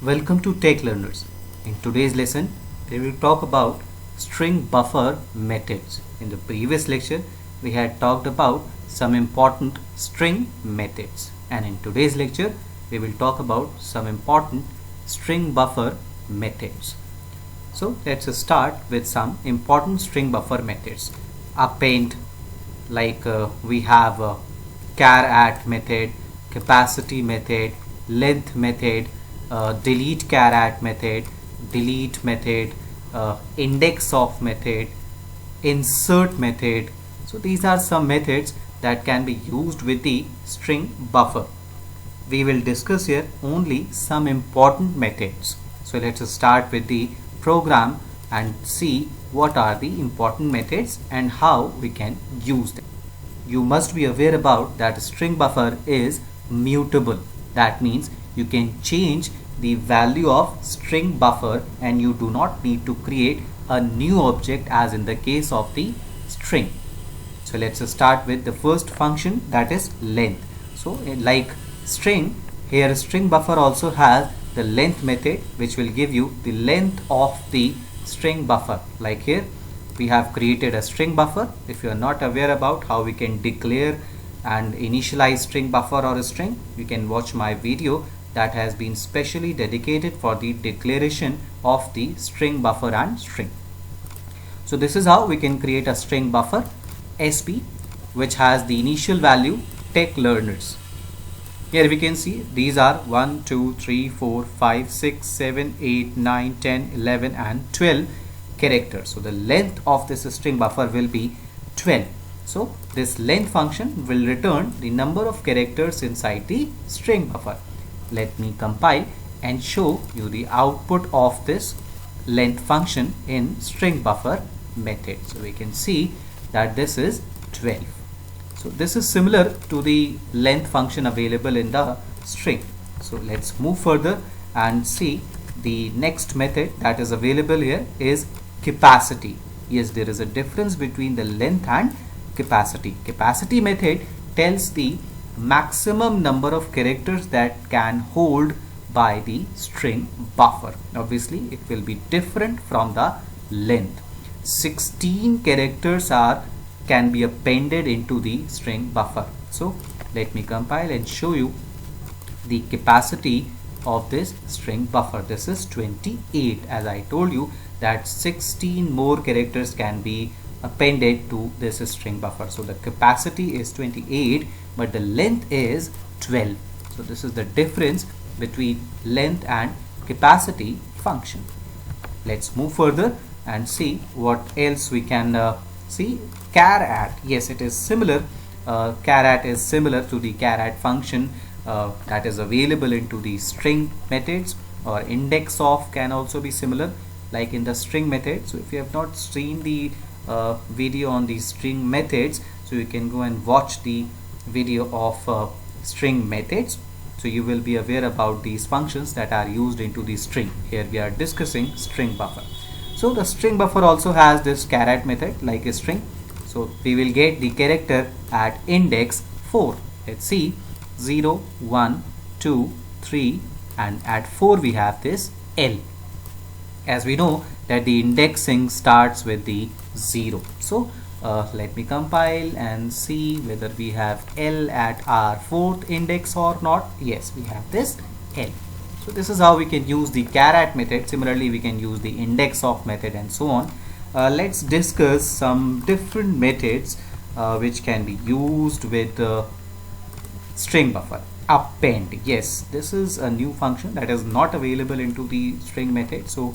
Welcome to Tech Learners. In today's lesson, we will talk about string buffer methods. In the previous lecture, we had talked about some important string methods. And in today's lecture, we will talk about some important string buffer methods. So let's start with some important string buffer methods. Append, like we have char at method, capacity method, length method, delete char at method, delete method, index of method, insert method. So these are some methods that can be used with the string buffer. We will discuss here only some important methods. So let's start with the program and see what are the important methods and how we can use them. You must be aware about that string buffer is mutable. That means you can change the value of string buffer and you do not need to create a new object as in the case of the string. So let's start with the first function, that is length. So like string, here string buffer also has the length method which will give you the length of the string buffer. Like here we have created a string buffer. If you are not aware about how we can declare and initialize string buffer or a string, you can watch my video that has been specially dedicated for the declaration of the string buffer and string. So this is how we can create a string buffer SP which has the initial value tech learners. Here we can see these are 1, 2, 3, 4, 5, 6, 7, 8, 9, 10, 11 and 12 characters. So the length of this string buffer will be 12. So this length function will return the number of characters inside the string buffer. Let me compile and show you the output of this length function in string buffer method. So we can see that this is 12. So this is similar to the length function available in the string. So let's move further and see the next method that is available here is capacity. Yes, there is a difference between the length and capacity. Capacity method tells the maximum number of characters that can hold by the string buffer. Obviously it will be different from the length. 16 characters can be appended into the string buffer. So let me compile and show you the capacity of this string buffer. This is 28. As I told you that 16 more characters can be appended to this string buffer. So the capacity is 28 but the length is 12. So this is the difference between length and capacity function. Let's move further and see what else we can see. Char at, yes, it is similar. Char at is similar to the char at function that is available into the string methods, or index of can also be similar like in the string method. So if you have not seen the video on the string methods, so you can go and watch the video of string methods. So you will be aware about these functions that are used into the string. Here we are discussing string buffer. So the string buffer also has this char at method like a string. So we will get the character at index 4. Let's see 0, 1, 2, 3 and at 4 we have this L. As we know that the indexing starts with the 0. So let me compile and see whether we have L at our 4th index or not. Yes, we have this L. So this is how we can use the char at method. Similarly, we can use the index of method and so on. Let's discuss some different methods which can be used with string buffer. Append, yes, this is a new function that is not available into the string method. So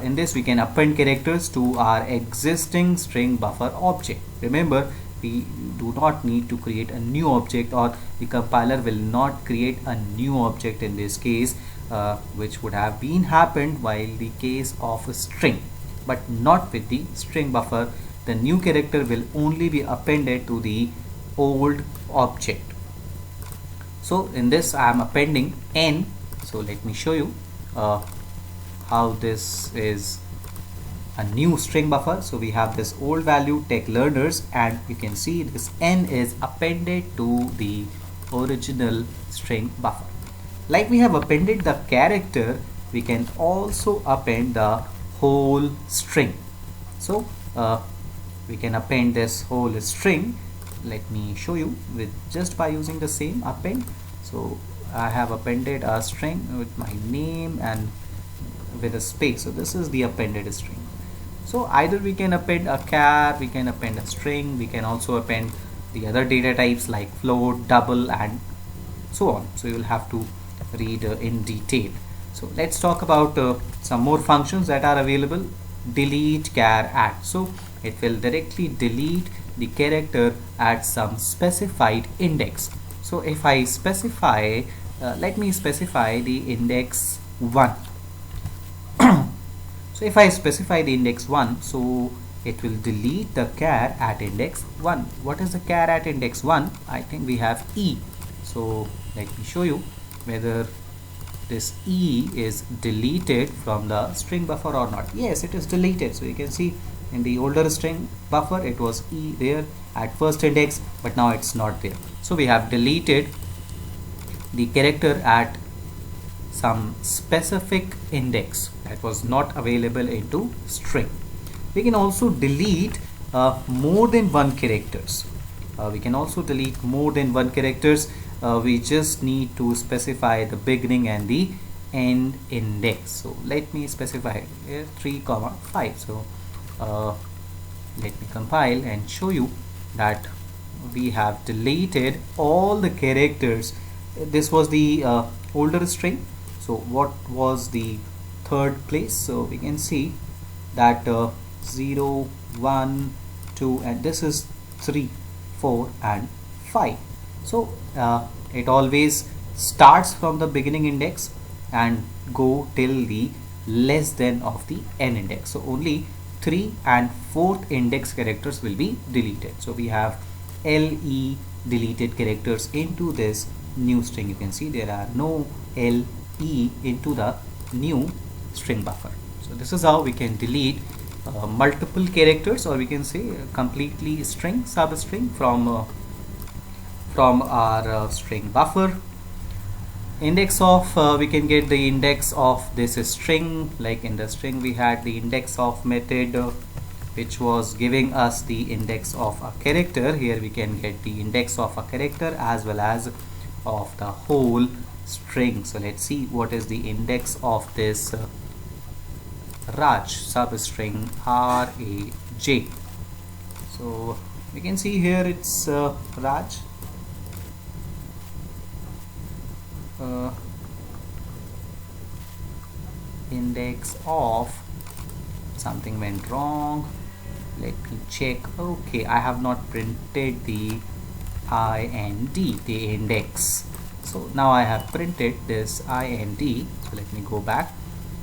in this we can append characters to our existing string buffer object. Remember, we do not need to create a new object, or the compiler will not create a new object in this case, which would have been happened while the case of a string, but not with the string buffer. The new character will only be appended to the old object. So in this I am appending n. So let me show you how this is a new string buffer. So we have this old value tech learners and you can see this n is appended to the original string buffer. Like we have appended the character we can also append the whole string. So we can append this whole string. Let me show you with just by using the same append. So I have appended a string with my name and with a space. So this is the appended string. So either we can append a char, we can append a string, we can also append the other data types like float, double, and so on. So you will have to read in detail. So let's talk about some more functions that are available. Delete, char, add. So it will directly delete the character at some specified index. So if I specify, let me specify the index 1. So if I specify the index 1, so it will delete the char at index 1. What is the char at index 1? I think we have E. So let me show you whether this E is deleted from the string buffer or not. Yes, it is deleted. So you can see in the older string buffer it was E there at first index, but now it's not there. So we have deleted the character at some specific index that was not available into string. We can also delete more than one characters. We just need to specify the beginning and the end index. So let me specify here 3, 5. So let me compile and show you that we have deleted all the characters. This was the older string. So what was the third place? So we can see that 0, 1, 2, and this is 3, 4, and 5. So it always starts from the beginning index and go till the less than of the n index. So only 3 and 4th index characters will be deleted. So we have LE deleted characters into this new string. You can see there are no LE into the new string buffer. So this is how we can delete multiple characters, or we can say completely string, substring from our string buffer. Index of, we can get the index of this string. Like in the string we had the index of method which was giving us the index of a character. Here we can get the index of a character as well as of the whole string. So let's see what is the index of this Raj substring RAJ. So we can see here it's Raj. Index of, something went wrong. Let me check. Okay, I have not printed the IND, the index. So now I have printed this IND. So let me go back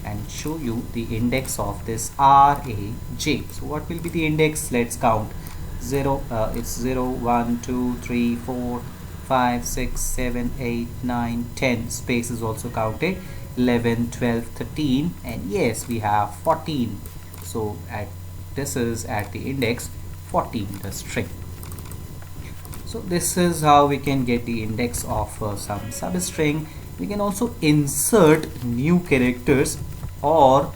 and show you the index of this RAJ. So what will be the index? Let's count. It's 0, 1, 2, 3, 4, 5, 6, 7, 8, 9, 10. Space is also counted. 11, 12, 13, and yes, we have 14. So this is at the index 14, the string. So this is how we can get the index of some substring. We can also insert new characters or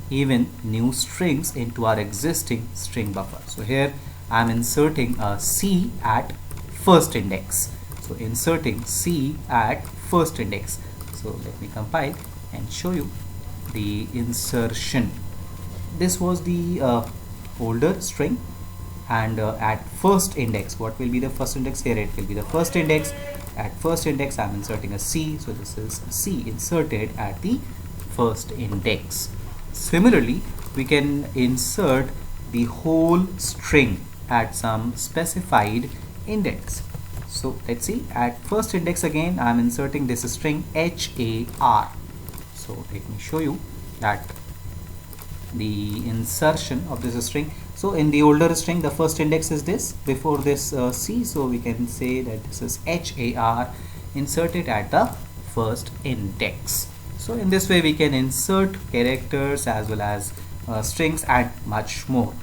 even new strings into our existing string buffer. So here I am inserting a C at first index. So inserting C at first index. So let me compile and show you the insertion. This was the older string, and at first index, what will be the first index? Here it will be the first index. At first index I am inserting a C, so this is C inserted at the first index. Similarly, we can insert the whole string at some specified index. So let's see, at first index again I am inserting this string HAR. So let me show you that the insertion of this string. So in the older string the first index is this, before this C, so we can say that this is HAR inserted at the first index. So in this way we can insert characters as well as strings and much more.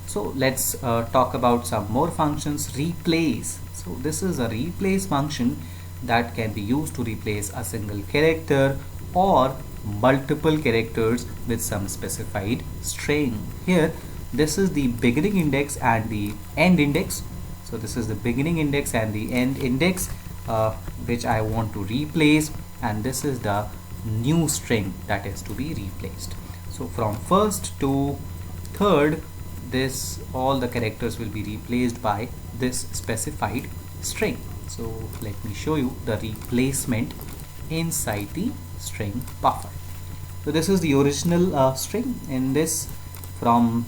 So let's talk about some more functions. Replace. So this is a replace function that can be used to replace a single character or multiple characters with some specified string. Here this is the beginning index and the end index. So this is the beginning index and the end index, which I want to replace, and this is the new string that is to be replaced. So from first to third, this all the characters will be replaced by this specified string. So let me show you the replacement inside the string buffer. So this is the original string. In this, from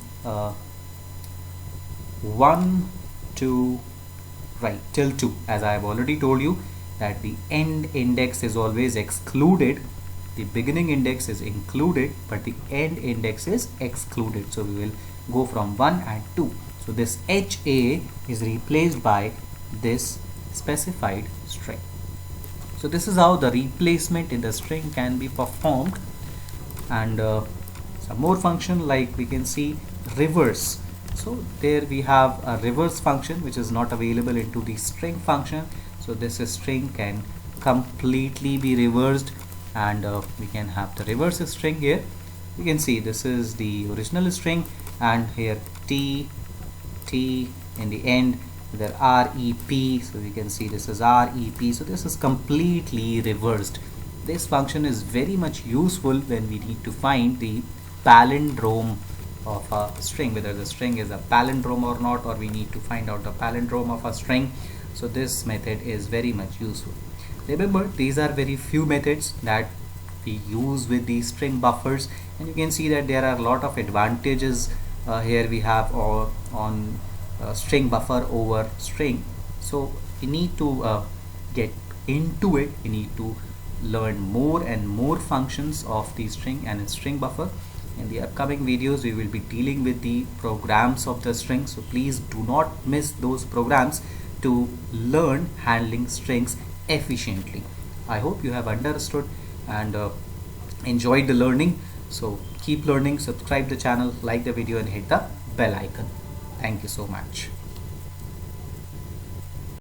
1 to right till 2, as I have already told you that the end index is always excluded, the beginning index is included, but the end index is excluded. So we will go from 1 and 2. So this HA is replaced by this specified string. So this is how the replacement in the string can be performed. And some more function, like we can see reverse. So there we have a reverse function which is not available into the string function. So this string can completely be reversed, and we can have the reverse string here. You can see this is the original string, and here T in the end, there REP. So you can see this is REP. So this is completely reversed. This function is very much useful when we need to find the palindrome of a string, whether the string is a palindrome or not, or we need to find out the palindrome of a string. So this method is very much useful. Remember, these are very few methods that we use with the string buffers, and you can see that there are a lot of advantages. Here we have on string buffer over string. So we need to get into it. We need to learn more and more functions of the string and string buffer. In the upcoming videos, we will be dealing with the programs of the string. So please do not miss those programs to learn handling strings efficiently. I hope you have understood and enjoyed the learning. So keep learning, subscribe the channel, like the video, and hit the bell icon. Thank you so much.